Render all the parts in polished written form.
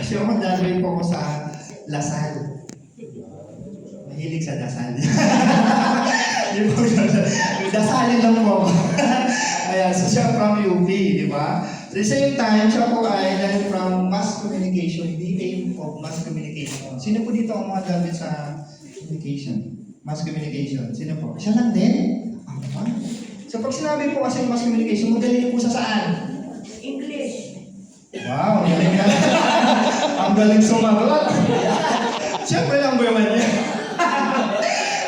Kasi ako graduate po ako sa Lasal. Mahilig sa dasal. Di po siya. Dasalin lang po ako. Ayan, so siya from UP, di ba? At the same time, siya po ay dahil from Mass Communication, BA of Mass Communication. Sino po dito ang mga gamit sa communication? Mass Communication. Sino po? Siya lang din? Ah, so pag sinabi po kasi Mass Communication, magaling po sa saan? English. Wow, galing ka. Ang galing sumagot. Siyempre, number one yan.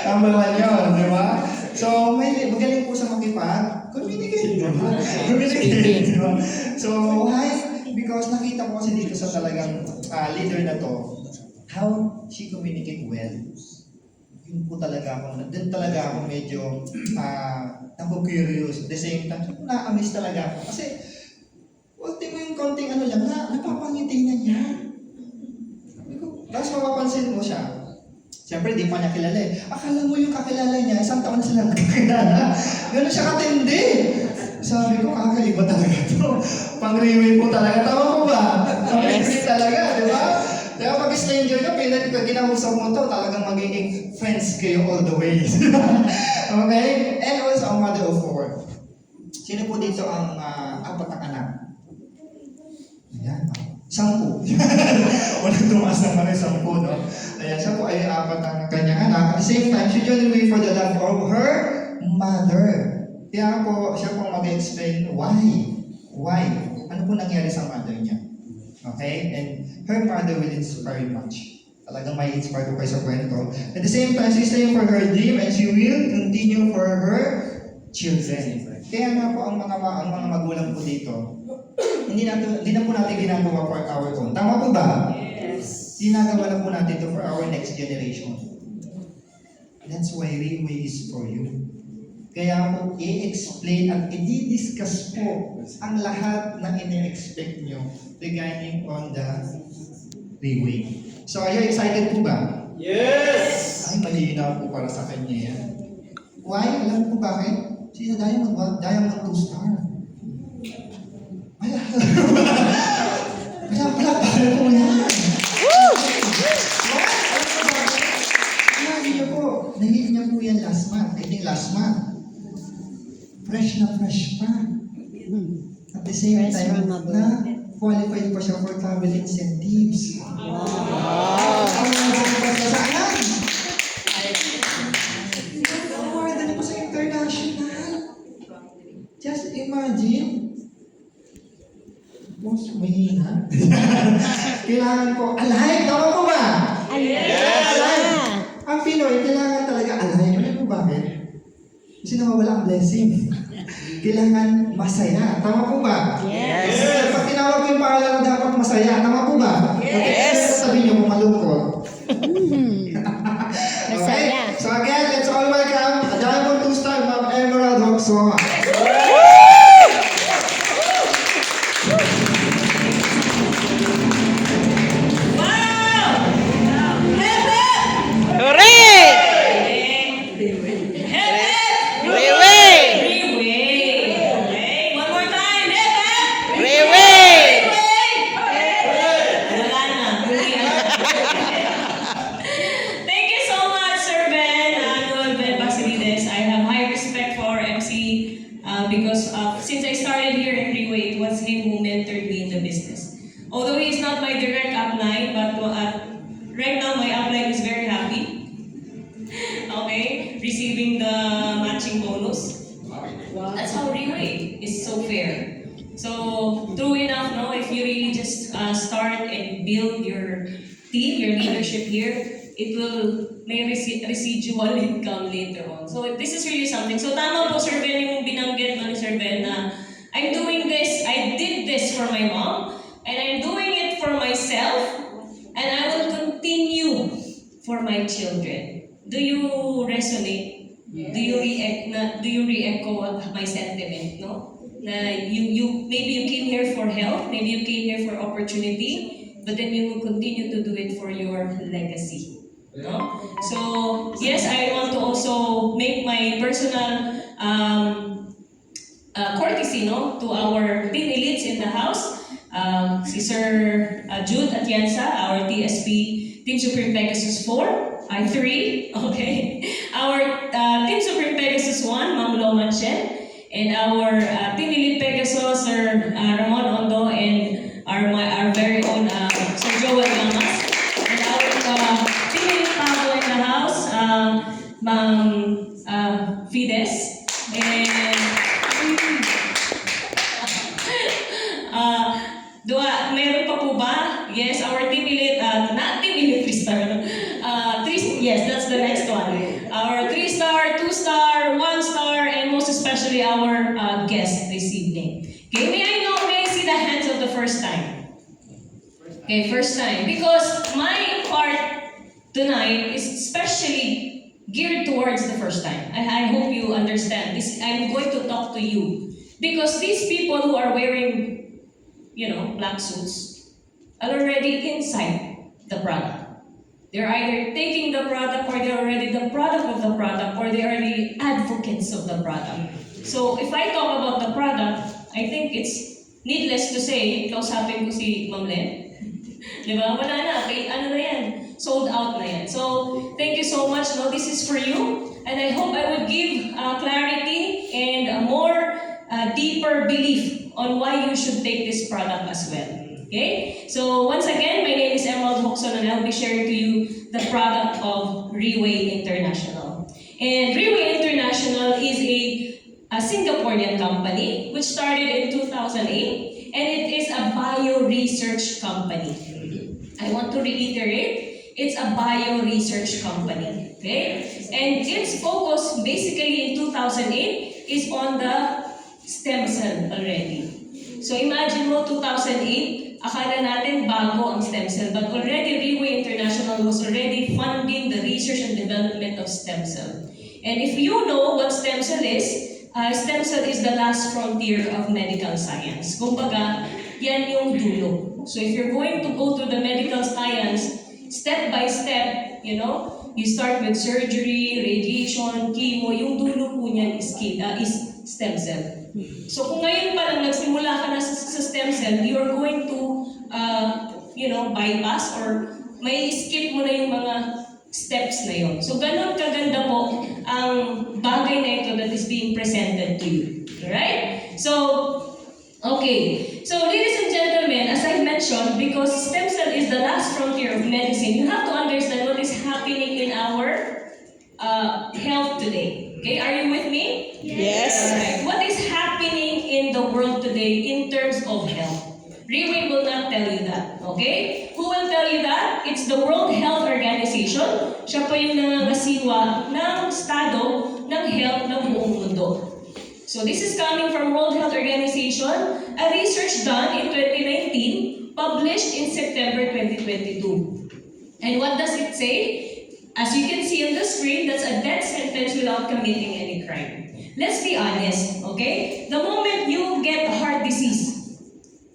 Number one yun, di ba? So, magaling po sa makipag-communicate, di ba? Communicate, di ba? So, why? Because nakita ko kasi dito sa talagang leader na to, how she communicate well. Yun po talaga ako, doon talaga ako medyo naku-curious. At the same time, na-amaze talaga ako. Kasi, ulti mo yung konting ano lang, napapangiti na niya. Tapos mapapansin mo siya. Siyempre, di pa niya kilala eh. Akala mo yung kakilala niya, isang taon na sila nagkakilala. Gano'n siya katindi. Sabi ko, kakaiba talaga to. Pang-reway po talaga. Tama po ba? Pang-reway talaga, di ba? Kaya pag stranger ka, ginausap mo to, talagang magiging friends kayo all the way. Okay? And also, a mother of four. Sino po dito ang apat na anak? Ayan. 10. Walang tumaas na kami 10, no? Ayan, siya po ay apat ang kanyang anak. At the same time, she joined away for the love of her mother. Kaya po, siya po mag-explain why. Why? Ano po nangyari sa mother niya? Okay? And her mother will inspire much. Talagang may inspire po kayo sa kwento. At the same time, she's staying for her dream and she will continue for her children. Kaya nga po ang mga magulang po dito, hindi na po natin ginagawa for our own. Tama po ba? Yes. Ginagawa na po natin ito for our next generation. That's why Railway is for you. Kaya po, i-explain at i-discuss po ang lahat na ine-expect nyo regarding on the Railway. So, are you excited po ba? Yes! Ay, malinaw po para sa kanya yan. Why? Alam po bakit? Sino Diamond 1? Diamond 2 star. Wala. Wala tayo po yan. Nahihit niya po. Nahihit niya po yan last month. I think last month. Fresh na fresh pa. At the same time, qualified pa siya for travel incentives. Wow! Saan? Awarded po sa international. Just imagine. Mas mahina. Kailangan po, alive! Tama po ba? Yes! Alive! Ang Pinoy, kailangan talaga alive. Alam mo bakit? Kasi nawawala ang blessing. Kailangan masaya. Tama po ba? Yes! Kasi pag tinawag ko yung pangalan, dapat masaya. Tama po ba? Yes! Sabi niyo kung malungkot. Masaya. Okay? So again, let's all welcome a Diamond 2 star, Ma'am Emerald Hokso. Thank you so much, Sir Ben, Noel Ben Basilides. I have high respect for MC because since I started here in Freeway, it was him who mentored me in the business. Although he is not my direct upline, but right now my upline is very happy. Okay, receiving the matching bonus. That's how Freeway is so fair. So, true enough, no, if you really just start and build your team, your leadership here, it will may residual income later on. So, this is really something. So, tama po, Sir Ben, yung binanggit mo ni Sir Ben na I'm doing this, I did this for my mom, and I'm doing it for myself, and I will continue for my children. Do you resonate? Yes. Do you re-echo my sentiment, no? Na you maybe you came here for help, maybe you came here for opportunity, but then you will continue to do it for your legacy. No? So yes, I want to also make my personal courtesy, no, to our team elites in the house. Si Sir Jude Atienza, our TSP, Team Supreme Pegasus 4, I 3, okay. Our Team Supreme Pegasus 1, Ma'am Loman Chen, and our Team Elite Pegasus, Sir Ramon Ondo, and our very own Sir Joel Lamas, and our Team Elite Pavo in the house, Ma'am Fides, and meron pa po ba? Yes, our Team Elite, not Team Elite 3-star. Yes, that's the next one. Our 3-star, 2-star, 1-star, and most especially our guest this evening. Okay, may I see the hands of the first time? Okay, first time. Because my part tonight is especially geared towards the first time. I hope you understand this. I'm going to talk to you. Because these people who are wearing, black suits are already inside the product. They're either taking the product, or they're already the product of the product, or they are the advocates of the product. So if I talk about the product, I think it's needless to say, kausapin ko si Ma'am Len. Diba? Wala na. Okay, ano na yan? Sold out na yan. So, thank you so much. No, this is for you. And I hope I would give clarity and a more deeper belief on why you should take this product as well. Okay? So, once again, my name is Emerald Hoxon, and I'll be sharing to you the product of Reway International. And Reway International is a Singaporean company which started in 2008, and it is a bio-research company. I want to reiterate, it's a bio-research company. Okay? And its focus basically in 2008 is on the stem cell already. So imagine mo, 2008, akala natin bago ang stem cell, but already Reway International was already funding the research and development of stem cell. And if you know what stem cell is the last frontier of medical science. Kumbaga, yan yung dulo. So if you're going to go to the medical science, step by step, you start with surgery, radiation, chemo, yung dulo po niyan is stem cell. So kung ngayon pa lang nagsimula ka na sa stem cell, you're going to, bypass or may skip mo na yung mga steps na yun. So ganun kaganda po ang bagay na ito that is being presented to you. Alright? So, okay. So ladies and gentlemen, as I mentioned, because stem cell is the last frontier of medicine, you have to understand what is happening in our health today. Okay, are you with me? Yes. Alright. What is happening in the world today in terms of health? Reway will not tell you that. Okay? Who will tell you that? It's the World Health Organization. Siya po yung nangangasiwa ng estado ng health ng buong mundo. So this is coming from World Health Organization, a research done in 2019, published in September 2022. And what does it say? As you can see on the screen, that's a death sentence without committing any crime. Let's be honest, okay? The moment you get heart disease,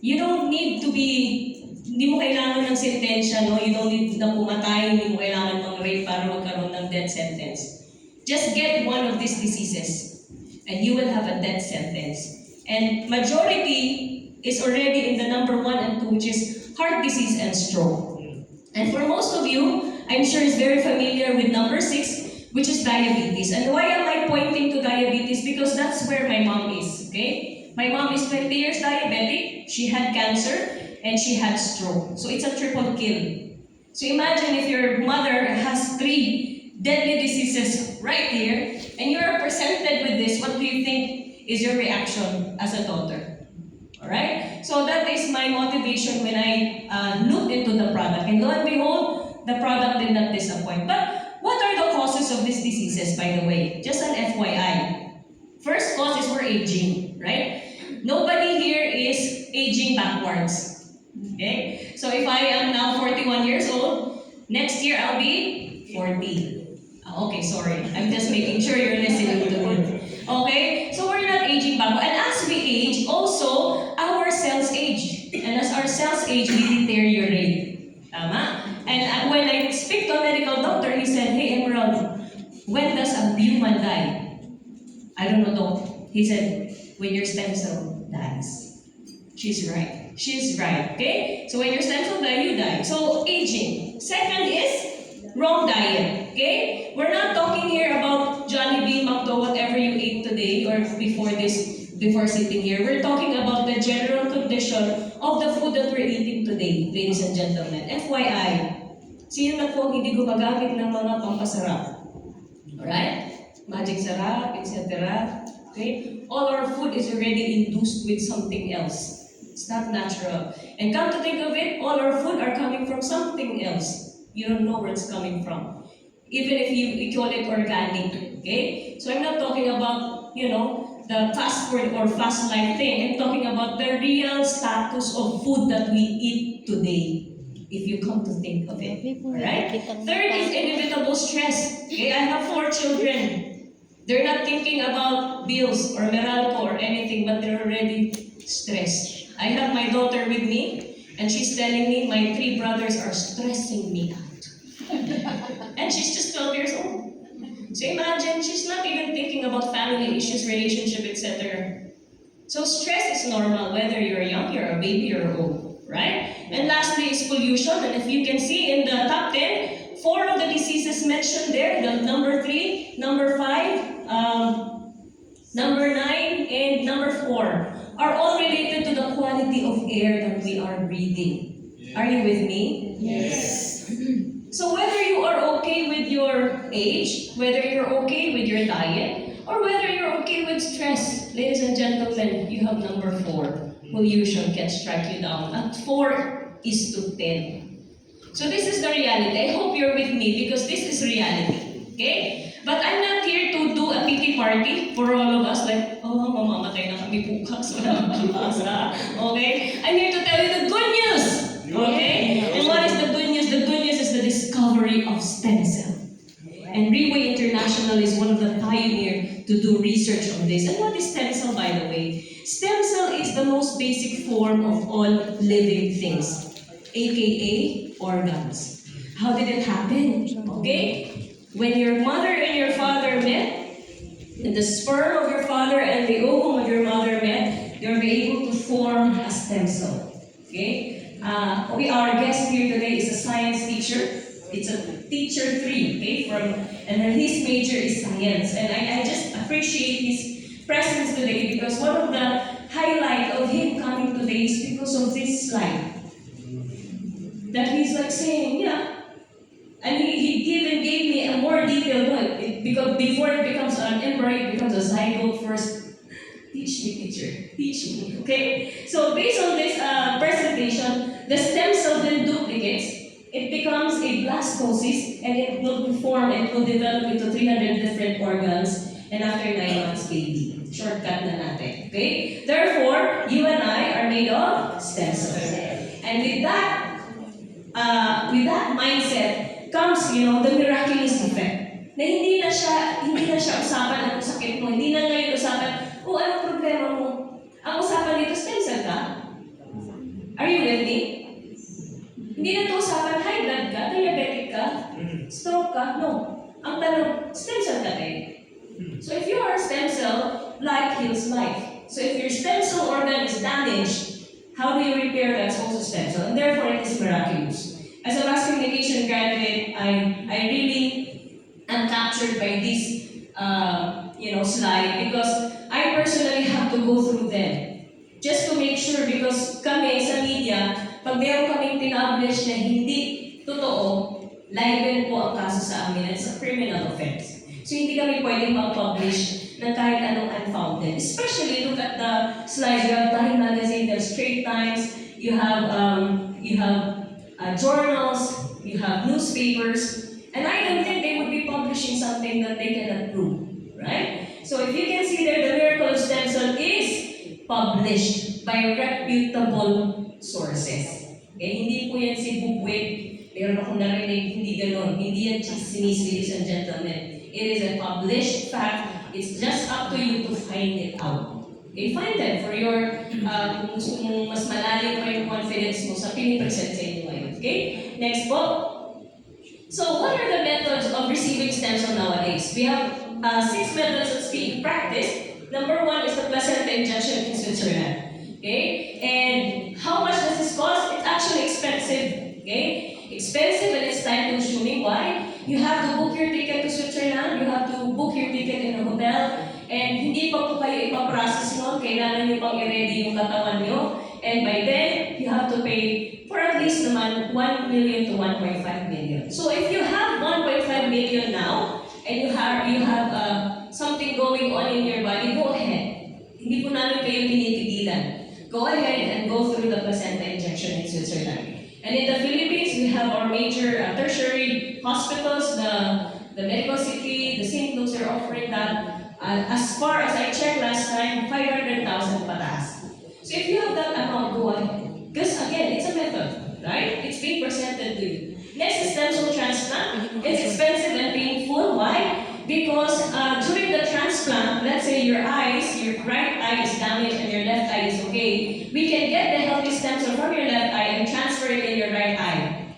you don't need to be, hindi mo kailangan ng sentensya, no? You don't need na pumatay, hindi mo kailangan ng rape para magkaroon ng death sentence. Just get one of these diseases, and you will have a death sentence. And majority is already in the number 1 and 2, which is heart disease and stroke. And for most of you, I'm sure is very familiar with number 6, which is diabetes. And why am I pointing to diabetes? Because that's where my mom is, okay? My mom is 20 years diabetic, she had cancer, and she had stroke. So it's a triple kill. So imagine if your mother has 3 deadly diseases right here, and you're presented with this, what do you think is your reaction as a daughter? Alright? So that is my motivation when I looked into the product. And lo and behold, the product did not disappoint. But what are the causes of these diseases, by the way? Just an FYI. First cause is we're aging, right? Nobody here is aging backwards. Okay? So if I am now 41 years old, next year I'll be 40. Okay, sorry. I'm just making sure you're listening to me. Okay? So we're not aging backward. And as we age, also, our cells age. And as our cells age, we deteriorate. Tama? And when I speak to a medical doctor, he said, "Hey, Emerald, when does a human die?" I don't know, doc. He said, "When your stem cell dies." She's right. She's right, okay? So when your stem cell die, you die. So aging. Second is wrong diet, okay? We're not talking here about Jollibee, McDo, whatever you ate today or before sitting here. We're talking about the general condition of the food that we're eating today, ladies and gentlemen. FYI, sino na po hindi gumagamit ng mga pampasarap? Alright? Magic sarap, etc. Okay? All our food is already induced with something else. It's not natural. And come to think of it, all our food are coming from something else. You don't know where it's coming from. Even if you call it organic. Okay? So I'm not talking about, the fast food or fast life thing. I'm talking about the real status of food that we eat today. If you come to think of it. Alright? Third is inevitable stress. Okay, I have 4 children. They're not thinking about bills or Meralco or anything, but they're already stressed. I have my daughter with me, and she's telling me my 3 brothers are stressing me out. And she's just 12 years old. So imagine, she's not even thinking about family issues, relationship, etc. So stress is normal, whether you're young, you're a baby, or old. Right? And lastly is pollution. And if you can see in the top 10, 4 of the diseases mentioned there, the number 3, number 5, number 9, and number 4, are all related to the quality of air that we are breathing. Are you with me? Yes. So whether you are okay with your age, whether you're okay with your diet, or whether you're okay with stress, ladies and gentlemen, you have number 4. Pollution can strike you down at 4:10. So this is the reality. I hope you're with me because this is reality. Okay? But I'm not here to do a pity party for all of us like, oh, mamamatay na kami bukas. Wala kang pag-asa. Okay? I'm here to tell you the good news. Okay? And what is the good news? The good news is the discovery of stem cell. And Reway International is one of the pioneers to do research on this. And what is stem cell, by the way? Stem cell is the most basic form of all living things, aka organs. How did it happen? Okay? When your mother and your father met, and the sperm of your father and the ovum of your mother met, they were able to form a stem cell. Okay? Our guest here today is a science teacher. It's a teacher 3, okay? And his major is science. And I just appreciate his presence today because one of the highlight of him coming today is because of this slide. That he's like saying, yeah. And he gave me a more detailed one. Because before it becomes an embryo, it becomes a zygote first. Teach me, teacher. Teach me. Okay? So based on this presentation, the stem cell then duplicates. It becomes a blastocyst and it will form and will develop into 300 different organs. And after 9 months, baby. Shortcut na natin. Okay? Therefore, you and I are made of stem cells. And with that mindset comes, the miraculous effect. Na hindi na siya usapan, anong sakit mo. Hindi na ngayon usapan, anong problema mo? Ang usapan dito, stem cell ka? Are you with me? Hindi na ito usapan, high blood ka, diabetic ka, stroke ka. No. Ang tanong, stem cell ka tayo. So if you are a stem cell, life heals life. So if your stem cell organ is damaged, how do you repair that? It's also stem cell. And therefore, it is miraculous. As a mass communication graduate, I really am captured by this slide because I personally have to go through them. Just to make sure, because kami sa media, pag meron kaming pinablish na hindi totoo, libel po ang kaso sa amin. It's a criminal offense. So hindi kami pwedeng mag-publish ng kahit anong unfounded. Especially, look at the slides. You have Time Magazine, you have Straight Times, you have journals, you have newspapers, and I don't think they would be publishing something that they cannot prove. Right? So if you can see there, the miracle of stem cell is published by reputable sources. Okay? Hindi po yan si Bukwit. Meron akong narinig, hindi ganon. Hindi yan chismis, ladies and gentlemen. It is a published fact. It's just up to you to find it out. Okay? Find them for your, kung gusto mong mas malalim pa yung confidence mo sa pinipresent sa inyo ngayon. Okay? Next po. So, what are the methods of receiving stem cell nowadays? We have 6 methods that's being practiced. Number 1 is the placenta injection in Switzerland. Okay? And how much does this cost? It's actually expensive. Okay? Expensive and it's time consuming. Why? You have to book your ticket to Switzerland, you have to book your ticket in a hotel, and hindi pa po kayo ipaprocess nun, kailangan nyo pang i-ready yung katawan nyo. And by then, you have to pay for at least naman 1 million to 1.5 million. So if you have 1.5 million now, and you have something going on in your body, go ahead. Hindi po namin kayo pinitigilan. Go ahead and go through the placenta injection in Switzerland. And in the Philippines, we have our major tertiary hospitals, the Medical City, the St. Luke's are offering that. As far as I checked last time, 500,000 pataas. So if you have that amount, go ahead. Because again, it's a method, right? It's being presented to you. Next is stem cell transplant. It's expensive and painful. Why? Because during the transplant, let's say your right eye is damaged and your left eye is okay, we can get the healthy stem cell from your left eye and transfer it in your right eye.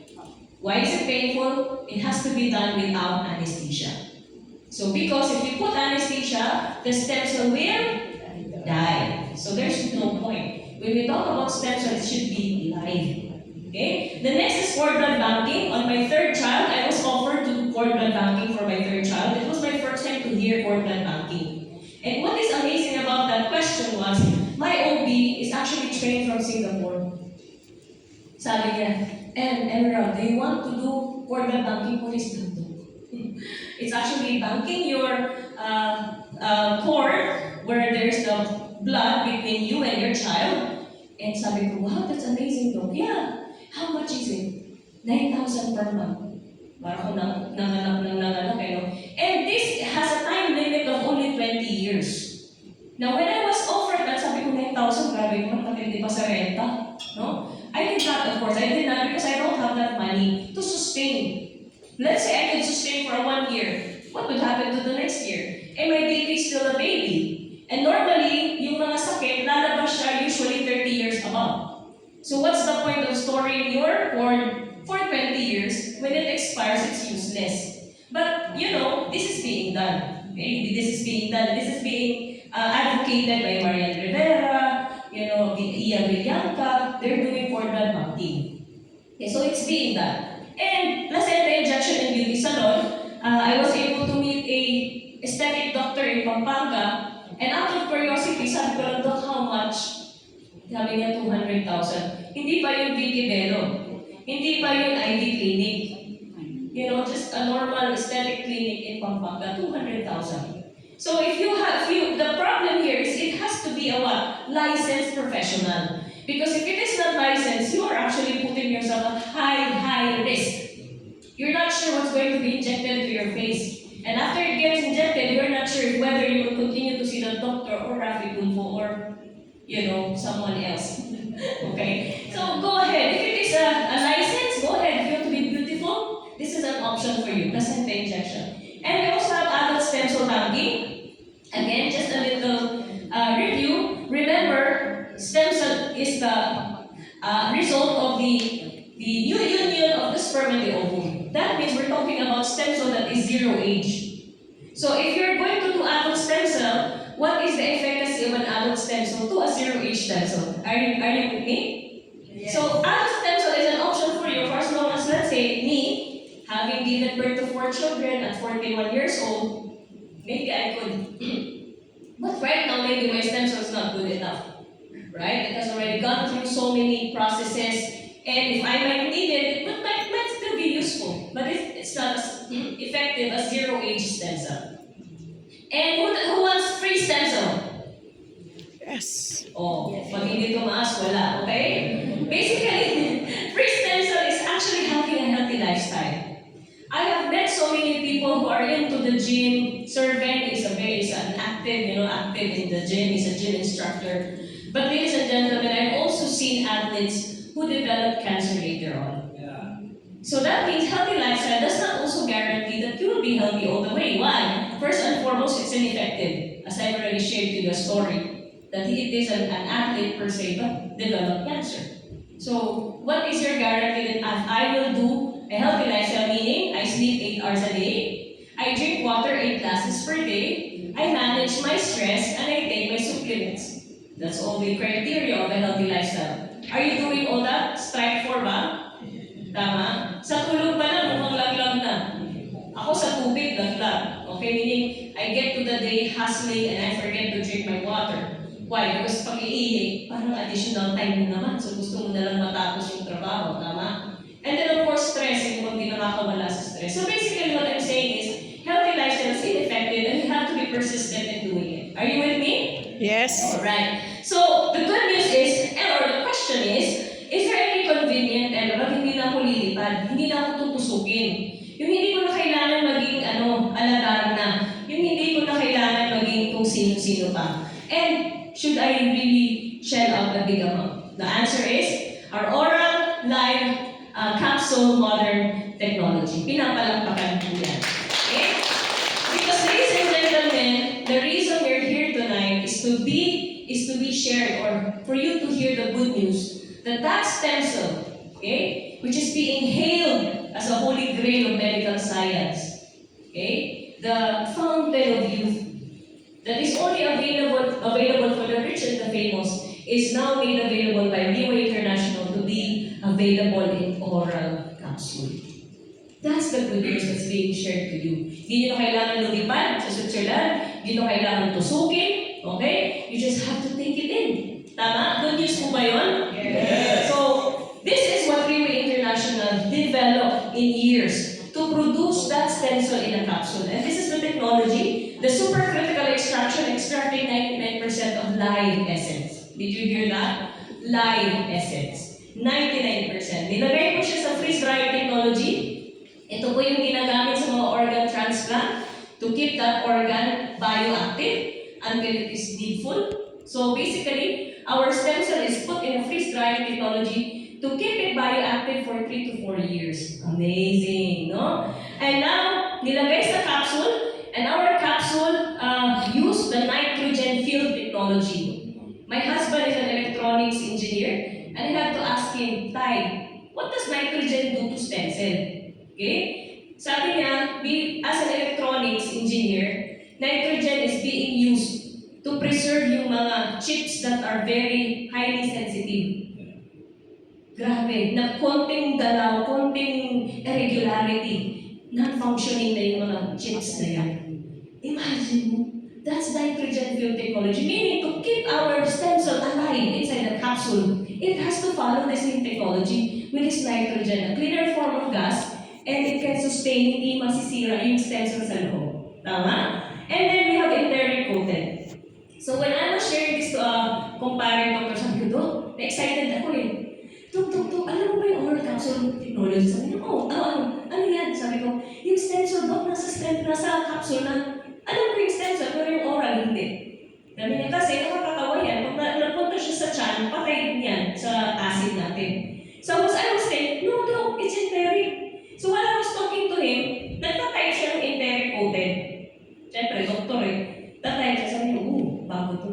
Why is it painful? It has to be done without anesthesia. So because if you put anesthesia, the stem cell will die. So there's no point. When we talk about stem cells, it should be live. Okay? The next is cord blood banking. On my third child, I was offered to do cord blood banking for my third child. It was my first time to hear cord blood banking. And what is amazing about that question was, my OB is actually trained from Singapore. Sabi niya, Emerald, do you want to do cord blood banking? Please do. It's actually banking your cord where there's the blood between you and your child. And sabi ko, wow, that's amazing, Doc. Yeah. How much is it? 9,000 per month. Parang ako nanganak, And this has a time limit of only 20 years. Now, when I was offered that, sabi ko, 9,000, grabe naman, matindi pa sa renta. No? I did not, of course. I did not because I don't have that money to sustain. Let's say I could sustain for 1 year. What would happen to the next year? And my baby is still a baby. And normally, yung mga sakit, lalabas siya usually 30 years above. So what's the point of storing your cord for 20 years? When it expires, it's useless. But, this is being done. Okay? This is being done. This is being advocated by Marian Rivera, the Iya Villanca. They're doing cord blood banking. Okay, so it's being done. And placenta injection in beauty salon, I was able to meet a aesthetic doctor in Pampanga. And out of curiosity, sabi ko lang, Doc, how much? Sabi niya, 200,000. Hindi pa yung beauty bello. Hindi pa yung ID clinic. Just a normal aesthetic clinic in Pampanga, 200,000. So the problem here is it has to be a what? Licensed professional. Because if it is not licensed, you are actually putting yourself at high risk. You're not sure what's going to be injected to your face. And after it gets injected, you're not sure whether you will continue to see the doctor or Rafi Tulfo or, someone else. Okay? So go ahead. If it is a license, go ahead. If you want to be beautiful, this is an option for you. Placenta injection. And we also have adult stem cell banking. Again, just a little review. Remember, stem cell is the result of the new union of the sperm and the ovum. That means we're talking about stem cell that is 0 age. So if you're going to do adult stem cell, what is the efficacy of an adult stem cell to a 0 age stem cell? Are you with me? Yes. So adult stem cell is an option for you for as long as, let's say, me, having given birth to 4 children at 41 years old, maybe I could. But right now, maybe my stem cell is not good enough. Right? It has already gone through so many processes. And if I might need it might still be useful. But it's not as effective as 0 age stem cell. And who wants free stem cell? Yes. Oh, pag hindi tumaas, wala. Okay? Basically, free stem cell is actually having a healthy lifestyle. I have met so many people who are into the gym. Sir Ben is an active, active in the gym. He's a gym instructor. But ladies and gentlemen, I've also seen athletes who develop cancer later on. Yeah. So that means healthy lifestyle does not also guarantee that you will be healthy all the way. Why? First and foremost, it's ineffective. As I've already shared to you a story, that it is an athlete per se, but develop cancer. So what is your guarantee that I will do a healthy lifestyle, meaning I sleep 8 hours a day, I drink water 8 glasses per day, I manage my stress, and I take my supplements. That's all the criteria of a healthy lifestyle. Are you doing all that? Strike 4 ba? Tama? Sa tulog ba na? Mukhang laglag na. Ako sa tubig, laglag. Okay, meaning I get to the day hustling and I forget to drink my water. Why? Because pag iihi, parang additional time mo naman. So gusto mo na lang matapos yung trabaho, tama? And then of course, stress, yung kung di nakakawala sa stress. So basically what I'm saying is, healthy lifestyle is ineffective and you have to be persistent in doing it. Are you with me? Yes. Alright. So the good news is, or the question is there any convenient and pag hindi na ako lilipad, hindi na ako tutusukin? Yung hindi ko na kailangan maging aladar na. Yung hindi ko na kailangan maging kung sino-sino pa. And should I really shell out a big amount? The answer is our oral live capsule modern technology. Pinapalampakan po yan. Okay? Because ladies and gentlemen, the reason we're here tonight is to be shared or for you to hear the good news that stem cell, okay, which is being hailed as a holy grail of medical science, okay, the fountain of youth that is only available for the rich and the famous is now made available by Riway International to be available in oral capsule. That's the good news that's being shared to you. Hindi nyo kailangan lumipad sa Switzerland, hindi nyo kailangan tusukin, okay? You just have to take it in. Tama? Good news po ba yun? Yes. So, this is what Riway International developed in years to produce that stem cell in a capsule. And this is the technology, the supercritical extraction, extracting 99% of live essence. Did you hear that? Live essence. 99%. Nilagay ko siya sa freeze-drying technology. Ito po yung ginagamit sa mga organ transplant to keep that organ bioactive until it is needful. So basically, our stem cell is put in a freeze-drying technology to keep it bioactive for 3 to 4 years. Amazing, no? And now, nilagay sa capsule, and our capsule use the nitrogen field technology. My husband is an electronics engineer, and I had to ask him, Tay, what does nitrogen do to stem cell? Okay? Sabi niya, as an electronics engineer, nitrogen is being used to preserve yung mga chips that are very highly sensitive. Grabe, na konting galaw, konting irregularity, non-functioning na yung mga chips na yan. Imagine mo, that's nitrogen field technology, meaning to keep our stem cell alive inside the capsule, it has to follow the same technology with this nitrogen, a cleaner form of gas, and it can sustain, hindi masisira yung stem cell sa loob. Tama? And then we have enteric coated. So when I was sharing this to comparing doctor, sabi ko, Dok, na-excited ako eh. Dok, alam mo ba yung oral capsule technology? Sabi niya, ano yan? Sabi ko, yung stem cell, Dok, nasa capsule na. Alam ko yung stem cell, pero yung oral, hindi. Sabi niya, kasi nakakatawa yan. Pag napunta siya sa tiyan, patay yan sa acid natin. So as I was saying, no, Dok, it's enteric. So while I was talking to him, nagtatay siya ng enteric coated. Siyempre, doktor eh. Tatay siya, sabi niya, bago to.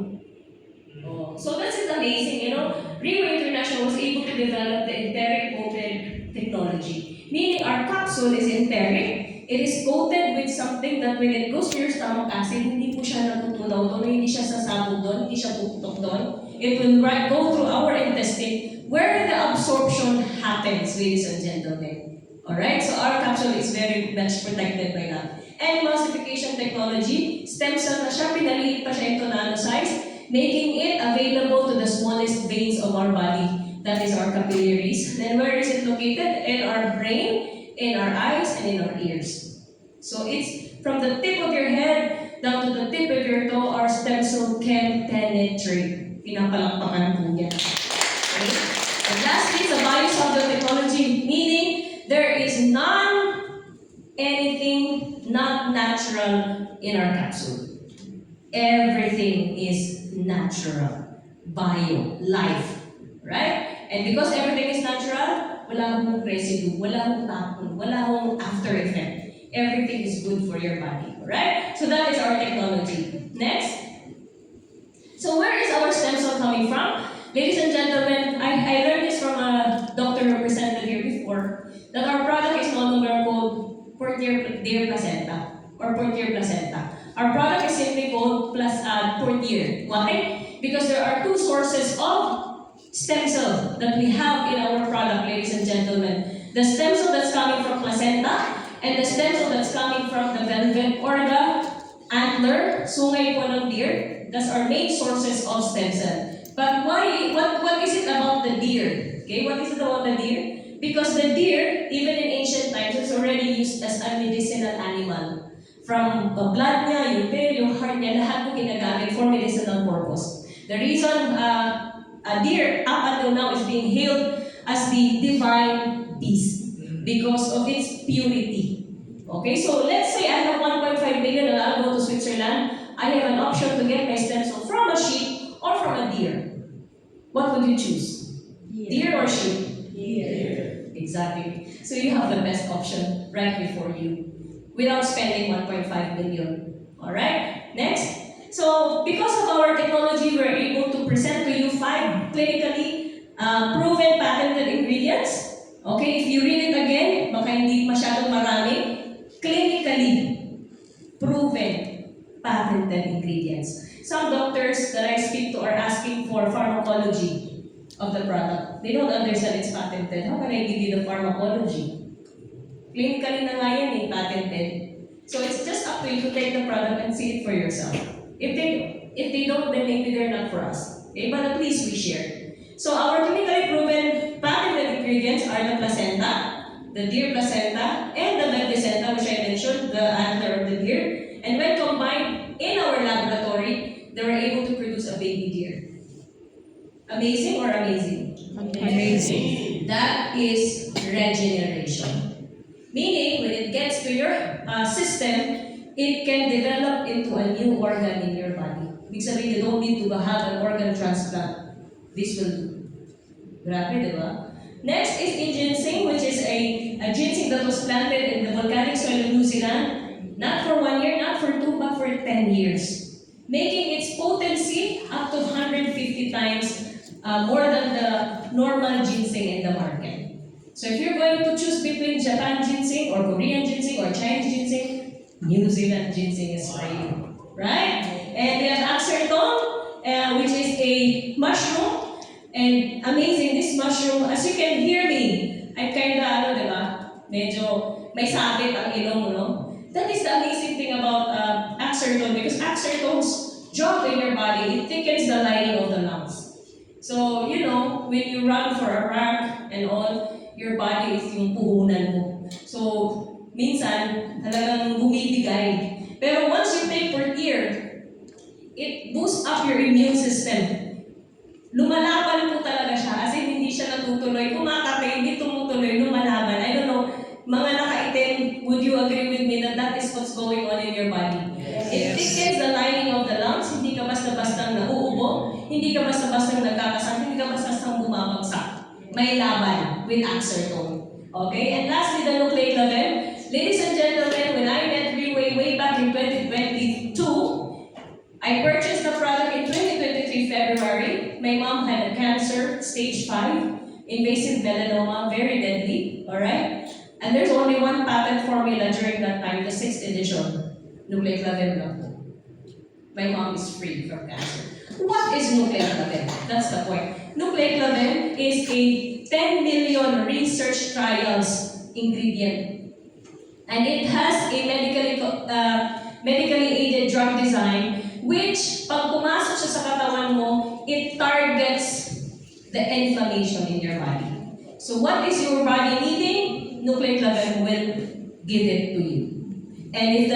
So that's amazing, you know. Riway International was able to develop the enteric coated technology. Meaning our capsule is enteric. It is coated with something that when it goes to your stomach acid, hindi po siya natutunaw doon, hindi siya sasabog doon, hindi siya puputok doon. It will go through our intestine where the absorption happens, ladies and gentlemen. Alright, so our capsule is very much protected by that. And emulsification technology, stem cell na siya, pinaliit pa siya into nanosize, making it available to the smallest veins of our body. That is our capillaries. Then where is it located? In our brain, in our eyes, and in our ears. So it's from the tip of your head down to the tip of your toe, our stem cell can penetrate. Pinapalakpakan po yan. Okay? And lastly, the biosubtle technology, meaning there is anything not natural in our capsule. Everything is natural. Bio, life. Right? And because everything is natural, wala hong residue, wala hong tapon, wala hong after effect. Everything is good for your body. Right? So that is our technology. Next. So where is our stem cell coming from? Ladies and gentlemen, I learned this from a doctor who presented here before, that our product is no longer called Portier placenta or Portier placenta. Our product is simply called Portier. Why? Because there are two stem cell that we have in our product, ladies and gentlemen. The stem cell that's coming from placenta and the stem cell that's coming from the velvet or the antler, sungay po ng deer. That's our main sources of stem cell. But why? What is it about the deer? Okay, what is it about the deer? Because the deer, even in ancient times, was already used as a medicinal animal. From the blood niya, yung tail, yung heart niya, lahat po ginagamit for medicinal purpose. The reason a deer up until now is being hailed as the divine beast because of its purity. Okay, so let's say I have 1.5 million and I'll go to Switzerland. I have an option to get my stem cell from a sheep or from a deer. What would you choose? Deer or sheep? Deer. Exactly. So you have the best option right before you without spending 1.5 million. Alright? Next. So because of our technology, we're able to present to you 5 clinically proven patented ingredients. Okay, if you read it again, baka hindi masyadong marami. Clinically proven patented ingredients. Some doctors that I speak to are asking for pharmacology of the product. They don't understand it's patented. How can I give you the pharmacology? Clinically na nga yan patented. So it's just up to you to take the product and see it for yourself. If they don't, then maybe they're not for us. Okay, but at least we share. So our clinically proven patented ingredients are the placenta, the deer placenta, and the placenta, which I mentioned, the antler of the deer. And when combined in our laboratory, they were able to produce a baby deer. Amazing or amazing? Amazing. That is regeneration. Meaning, when it gets to your system, it can develop into a new organ in your body. Ibig sabihin, you don't need to have an organ transplant. This will, grabe, di ba? Next is in ginseng, which is a ginseng that was planted in the volcanic soil of New Zealand, not for 1 year, not for 2, but for 10 years. Making its potency up to 150 times more than the normal ginseng in the market. So if you're going to choose between Japan ginseng or Korean ginseng or Chinese ginseng, New Zealand ginseng is for you, right? And we have Axerton, which is a mushroom, and amazing, this mushroom, as you can hear me, I'm kinda, diba? Medyo may sabit ang ilong, no? That is the amazing thing about Axerton, because Axerton's job in your body, it thickens the lining of the lungs. So, you know, when you run for a rank and all, your body is yung puhunan mo. So, minsan, talagang bumibigay. Pero once you take per year, it boosts up your immune system. Lumalaban po talaga siya, as in hindi siya natutuloy. Kumakape, hindi tumutuloy, lumalaban. I don't know, mga nakaitim, would you agree with me that that is what's going on in your body? Yes. It thickens the lining of the lungs, hindi ka basta-bastang nauubo, hindi ka basta-bastang nagkakasakit, hindi ka basta-bastang bumabagsak. May laban with Axerton. Okay? And lastly, the nucleic level. Ladies and gentlemen, when I met Freeway way back in 2022, I purchased the product in 2023 February. My mom had a cancer, stage 5, invasive melanoma, very deadly. Alright? And there's only one patent formula during that time, the 6th edition. Nucleic level lang po. My mom is free from cancer. What is nucleic level? That's the point. Nucleic level is a 10 million research trials ingredient. And it has a medically aided drug design which, pag pumasok siya sa katawan mo, it targets the inflammation in your body. So what is your body needing? Nucleic level will give it to you. And if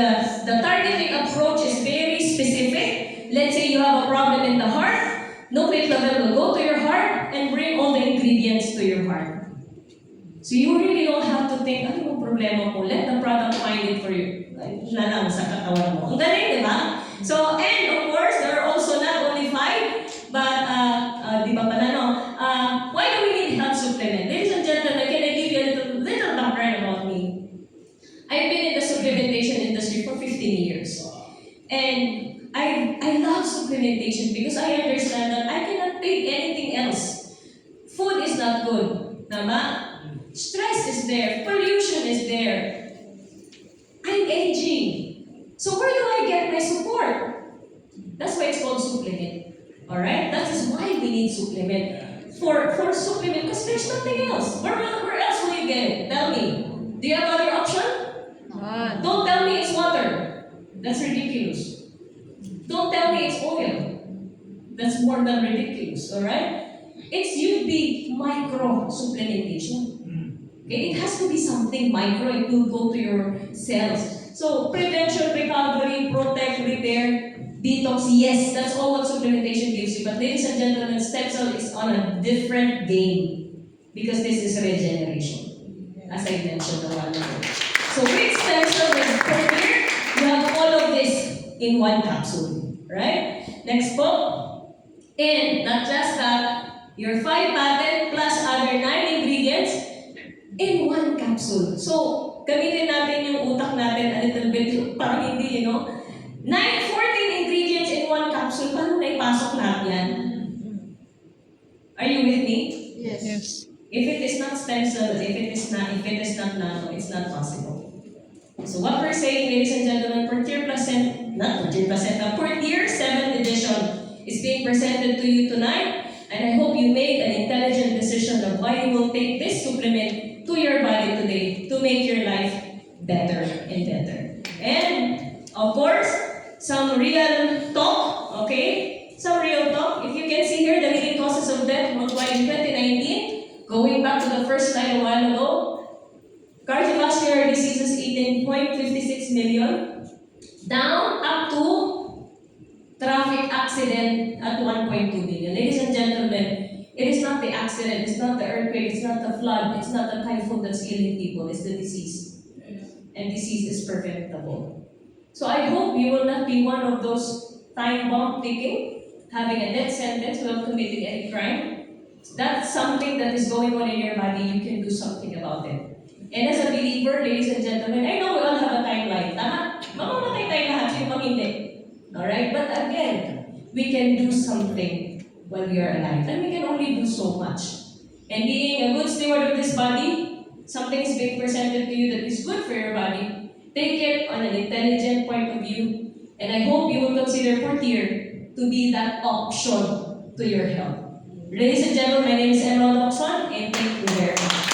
the targeting approach is very specific, let's say you have a problem in the heart, nucleic level will go to your heart and bring all the ingredients to your heart. So you really don't have to think, ano yung problema ko? Let the product find it for you. Na lang sa katawan mo. Ang galing, di ba? So, and of course, there are also not only 5, but, di ba pala, no? Why do we need health supplement? Ladies and gentlemen, can I give you a little background about me? I've been in the supplementation industry for 15 years. And I love supplementation because I understand that I cannot take anything else. Food is not good. Tama? Stress is there. Pollution is there. I'm aging. So where do I get my support? That's why it's called supplement. Alright? That is why we need supplement. for supplement because there's nothing else. Where else will you get it? Tell me. Do you have other option? None. Don't tell me it's water. That's ridiculous. Don't tell me it's oil. That's more than ridiculous, alright? It's UV micro supplementation. Okay, it has to be something micro, it will go to your cells. So prevention, recovery, protect, repair, detox, yes, that's all what supplementation gives you. But ladies and gentlemen, stem cell is on a different game because this is regeneration, as I mentioned a while ago. So with stem cell per year, you have all of this in one capsule, right? Next po. And not just that, your 5 patent plus other 9 ingredients in one capsule. So, gamitin natin yung utak natin a little bit, parang hindi, 14 ingredients in one capsule, paano na ipasok lahat yan? Are you with me? Yes. If it is not stem cell, if it is not nano, it's not possible. So what we're saying, ladies and gentlemen, Portier 7th edition is being presented to you tonight, and I hope you make an intelligent decision of why you will take this supplement to your body today to make your life better and better. And of course, some real talk, okay? Some real talk. If you can see here, the leading causes of death worldwide in 2019, going back to the first slide a while ago, cardiovascular diseases 18.56 million, down up to traffic accident at 1.2 million. Ladies and gentlemen, it is not the accident, it's not the earthquake, it's not the flood, it's not the typhoon that's killing people, it's the disease. And disease is preventable. So I hope you will not be one of those time bomb ticking, having a death sentence without committing any crime. That's something that is going on in your body, you can do something about it. And as a believer, ladies and gentlemen, I know we all have a timeline. Tama? Mamamatay tayo lahat, sino pang hindi. Alright? But again, we can do something while we are alive. And we can only do so much. And being a good steward of this body, something is being presented to you that is good for your body. Take it on an intelligent point of view. And I hope you will consider Portier to be that option to your health. Ladies and gentlemen, my name is Emerald Oxon, and thank you very much.